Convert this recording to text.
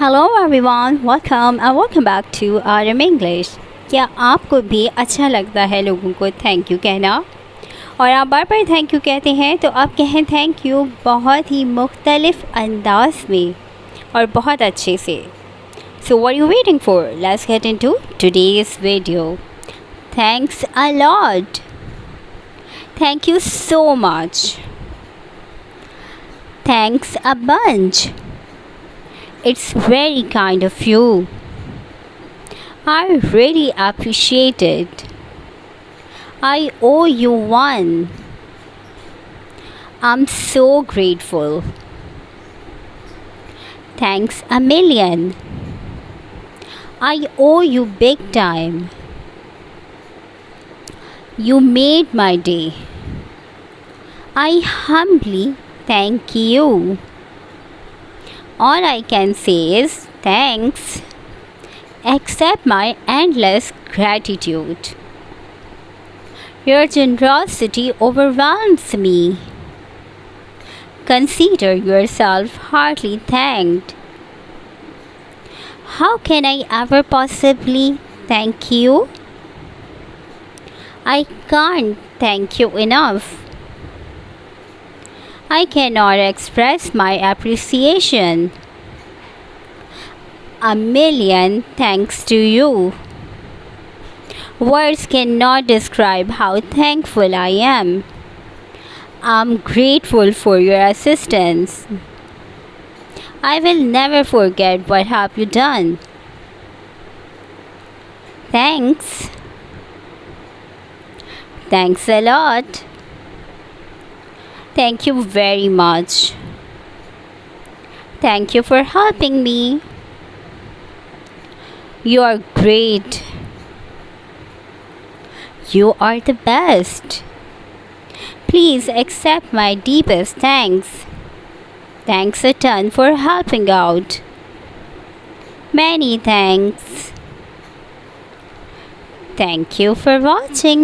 Hello everyone, welcome back to RM English। क्या आपको भी अच्छा लगता है लोगों को थैंक यू कहना? और आप बार बार थैंक यू कहते हैं तो आप कहें थैंक यू बहुत ही मुख्तलिफ अंदाज में और बहुत अच्छे से। So what are you waiting for? Let's get into today's video. Thanks a lot. Thank you so much. Thanks a bunch. It's very kind of you. I really appreciate it. I owe you one. I'm so grateful. Thanks a million. I owe you big time. You made my day. I humbly thank you. All I can say is thanks. Accept my endless gratitude. Your generosity overwhelms me. Consider yourself heartily thanked. How can I ever possibly thank you? I can't thank you enough. I cannot express my appreciation. A million thanks to you. Words cannot describe how thankful I am. I'm grateful for your assistance. I will never forget what have you done. Thanks. Thanks a lot. Thank you very much. Thank you for helping me. You are great. You are the best. Please accept my deepest thanks. Thanks a ton for helping out. Many thanks. Thank you for watching.